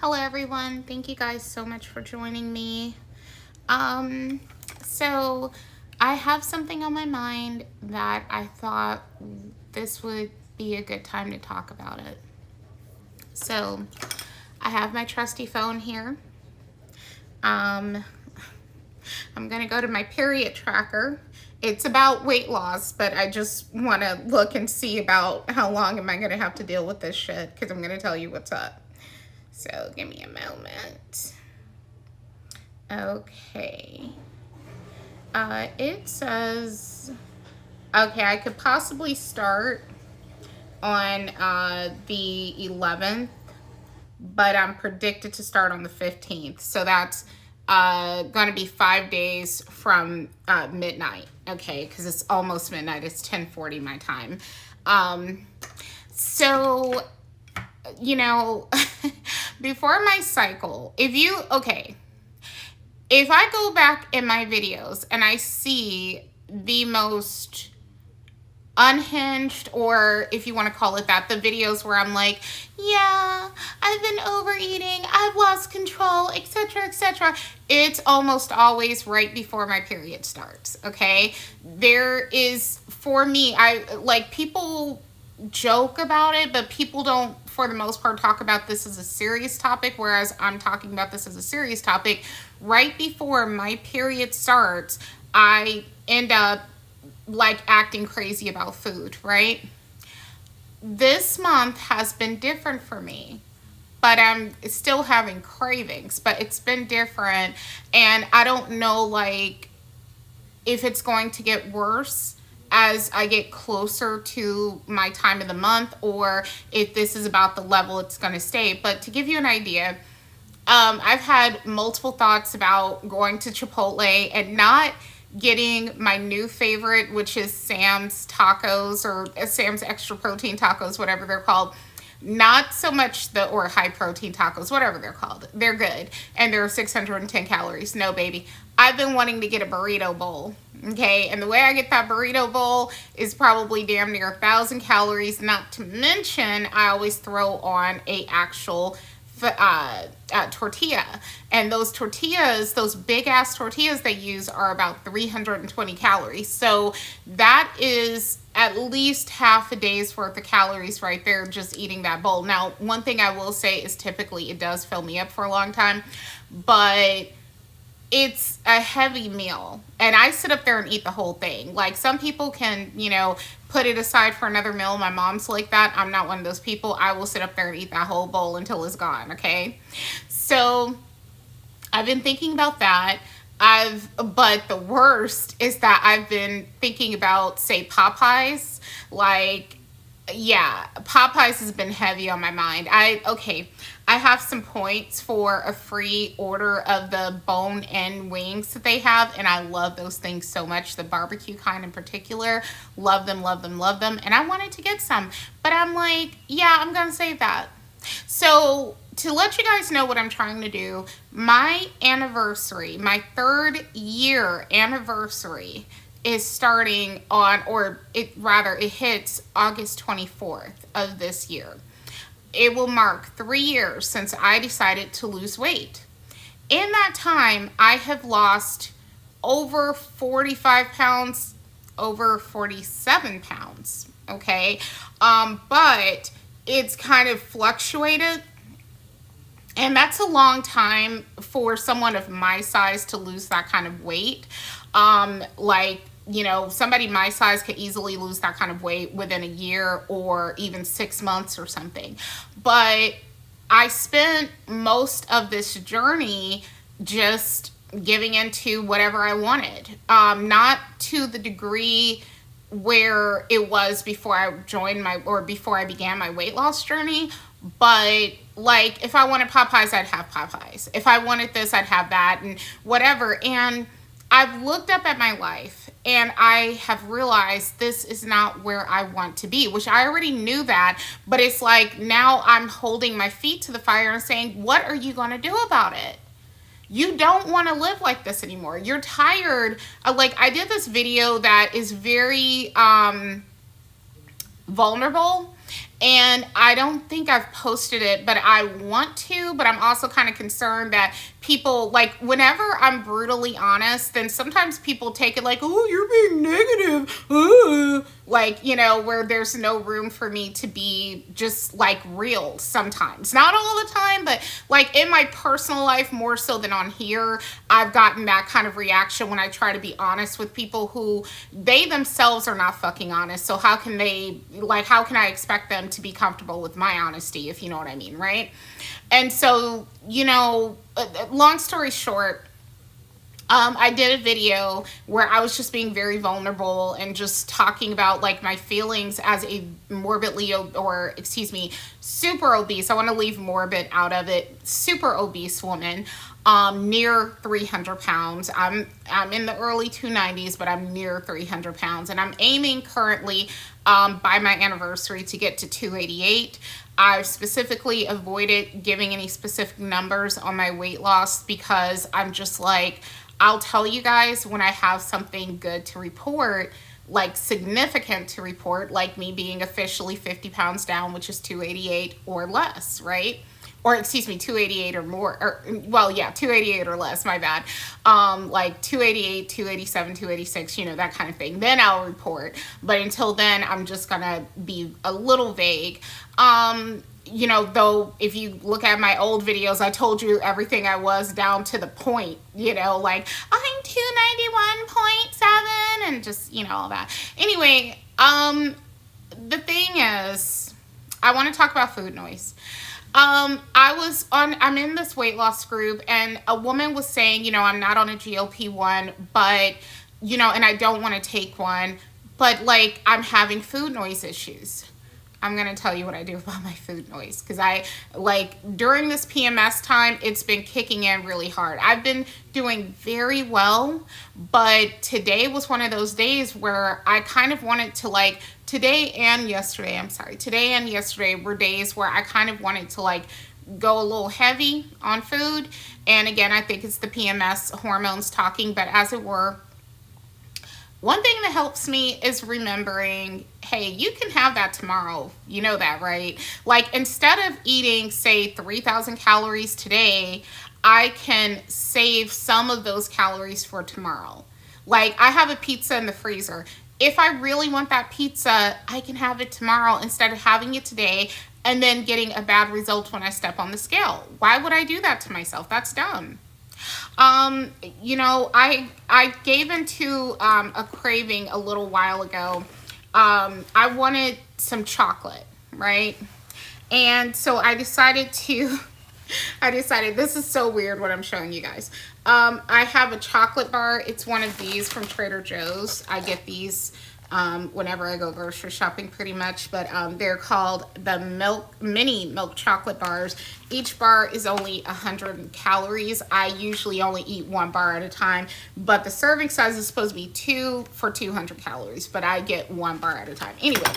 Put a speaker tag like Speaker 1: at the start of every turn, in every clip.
Speaker 1: Hello everyone, thank you guys so much for joining me. So I have something on my mind that I thought this would be a good time to talk about it. So I have my trusty phone here. I'm gonna go to my period tracker. It's about weight loss, but I just want to look and see about how long am I gonna have to deal with this shit, because I'm gonna tell you what's up. So give me a moment. Okay. It says, okay, I could possibly start on the 11th, but I'm predicted to start on the 15th. So that's going to be 5 days from midnight. Okay, because it's almost midnight. It's 10:40 my time. So, you know, before my cycle, if I go back in my videos and I see the most unhinged, or if you want to call it that, the videos where I'm like, yeah, I've been overeating, I've lost control, etc., etc., it's almost always right before my period starts, okay? There is, for me, people joke about it, but people don't, for the most part, talk about this as a serious topic, whereas I'm talking about this as a serious topic. Right before my period starts, I end up like acting crazy about food, right? This month has been different for me, but I'm still having cravings, but it's been different, and I don't know like if it's going to get worse as I get closer to my time of the month, or if this is about the level it's going to stay. But to give you an idea, I've had multiple thoughts about going to Chipotle and not getting my new favorite, which is Sam's tacos, or Sam's extra protein tacos, whatever they're called. Not so much or high protein tacos, whatever they're called. They're good. And they're 610 calories. No, baby. I've been wanting to get a burrito bowl. Okay. And the way I get that burrito bowl is probably damn near 1,000 calories. Not to mention, I always throw on a actual tortilla, and those tortillas, those big ass tortillas they use, are about 320 calories. So that is at least half a day's worth of calories right there, just eating that bowl. Now, one thing I will say is typically it does fill me up for a long time, but it's a heavy meal, and I sit up there and eat the whole thing. Like, some people can, put it aside for another meal. My mom's like that. I'm not one of those people. I will sit up there and eat that whole bowl until it's gone, okay? So I've been thinking about that. But the worst is that I've been thinking about, say, Popeyes. Like, yeah, Popeyes has been heavy on my mind. I have some points for a free order of the bone-in wings that they have, and I love those things so much. The barbecue kind in particular. Love them, love them, love them. And I wanted to get some, but I'm like, yeah, I'm going to save that. So to let you guys know what I'm trying to do, my anniversary, my 3rd year anniversary, is starting on, it hits August 24th of this year. It will mark 3 years since I decided to lose weight. In that time, I have lost over 45 pounds, over 47 pounds, okay? But it's kind of fluctuated, and that's a long time for someone of my size to lose that kind of weight. Somebody my size could easily lose that kind of weight within a year or even 6 months or something. But I spent most of this journey just giving into whatever I wanted. Not to the degree where it was before I before I began my weight loss journey. But like, if I wanted Popeyes, I'd have Popeyes. If I wanted this, I'd have that, and whatever. And I've looked up at my life, and I have realized this is not where I want to be, which I already knew that, but it's like now I'm holding my feet to the fire and saying, what are you going to do about it? You don't want to live like this anymore. You're tired. I did this video that is very vulnerable, And I don't think I've posted it, but I want to. But I'm also kind of concerned that people, like, whenever I'm brutally honest, then sometimes people take it like, oh, you're being negative. Like, you know, where there's no room for me to be just like real sometimes. Not all the time, but like in my personal life, more so than on here, I've gotten that kind of reaction when I try to be honest with people who they themselves are not fucking honest. So how can they, like, how can I expect them to be comfortable with my honesty, if you know what I mean, right? And so, you know, long story short, I did a video where I was just being very vulnerable and just talking about like my feelings as a morbidly or excuse me, super obese. I want to leave morbid out of it. Super obese woman, near 300 pounds. I'm in the early 290s, but I'm near 300 pounds, and I'm aiming currently by my anniversary to get to 288. I've specifically avoided giving any specific numbers on my weight loss because I'm just like, I'll tell you guys when I have something good to report, like significant to report, like me being officially 50 pounds down, which is 288 or less, right? Or excuse me, 288 or more, or well, yeah, 288 or less, my bad. Like 288, 287, 286, you know, that kind of thing. Then I'll report. But until then, I'm just gonna be a little vague. You know, though, if you look at my old videos, I told you everything I was down to the point, you know, like I'm 291.7 and just, you know, all that. Anyway, the thing is, I want to talk about food noise. I'm in this weight loss group, and a woman was saying, you know, I'm not on a GLP-1, but, you know, and I don't want to take one, but like I'm having food noise issues. I'm going to tell you what I do about my food noise, because I, like, during this PMS time, it's been kicking in really hard. I've been doing very well, but today was one of those days where I kind of wanted to, like, today and yesterday were days where I kind of wanted to, like, go a little heavy on food. And again, I think it's the PMS hormones talking, but as it were, one thing that helps me is remembering, hey, you can have that tomorrow. You know that, right? Like, instead of eating, say, 3,000 calories today, I can save some of those calories for tomorrow. Like, I have a pizza in the freezer. If I really want that pizza, I can have it tomorrow instead of having it today and then getting a bad result when I step on the scale. Why would I do that to myself? That's dumb. You know, I gave into a craving a little while ago. I wanted some chocolate, right? And so I decided this is so weird what I'm showing you guys. I have a chocolate bar. It's one of these from Trader Joe's. I get these whenever I go grocery shopping pretty much, but they're called the mini milk chocolate bars. Each bar is only 100 calories. I usually only eat one bar at a time, but the serving size is supposed to be 2 for 200 calories, but I get one bar at a time. Anyway,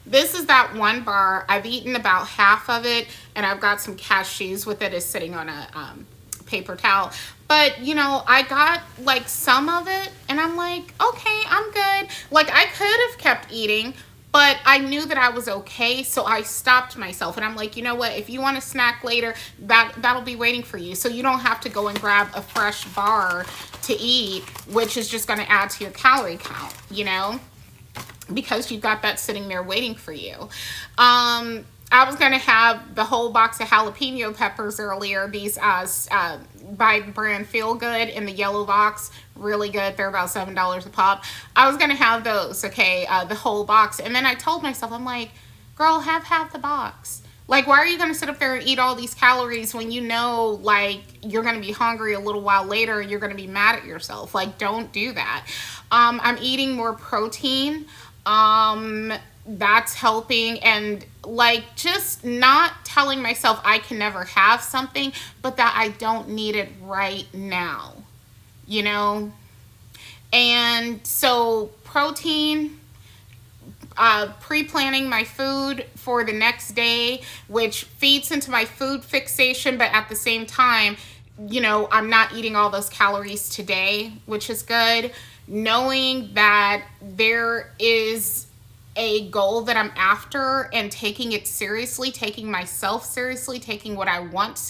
Speaker 1: this is that one bar. I've eaten about half of it, and I've got some cashews with it. It's sitting on a paper towel. But, you know, I got like some of it, and I'm like, okay, I'm good. Like, I could have kept eating, but I knew that I was okay, so I stopped myself. And I'm like, you know what, if you want a snack later, that'll be waiting for you. So you don't have to go and grab a fresh bar to eat, which is just going to add to your calorie count, you know, because you've got that sitting there waiting for you. I was going to have the whole box of jalapeno peppers earlier. These by brand Feel Good in the yellow box. Really good. They're about $7 a pop. I was going to have those, okay, the whole box. And then I told myself, I'm like, girl, have half the box. Like, why are you going to sit up there and eat all these calories when you know, like, you're going to be hungry a little while later and you're going to be mad at yourself? Like, don't do that. I'm eating more protein. That's helping, and like just not telling myself I can never have something, but that I don't need it right now, you know? And so protein, pre-planning my food for the next day, which feeds into my food fixation, but at the same time, you know, I'm not eating all those calories today, which is good. Knowing that there is a goal that I'm after and taking it seriously, taking myself seriously, taking what I want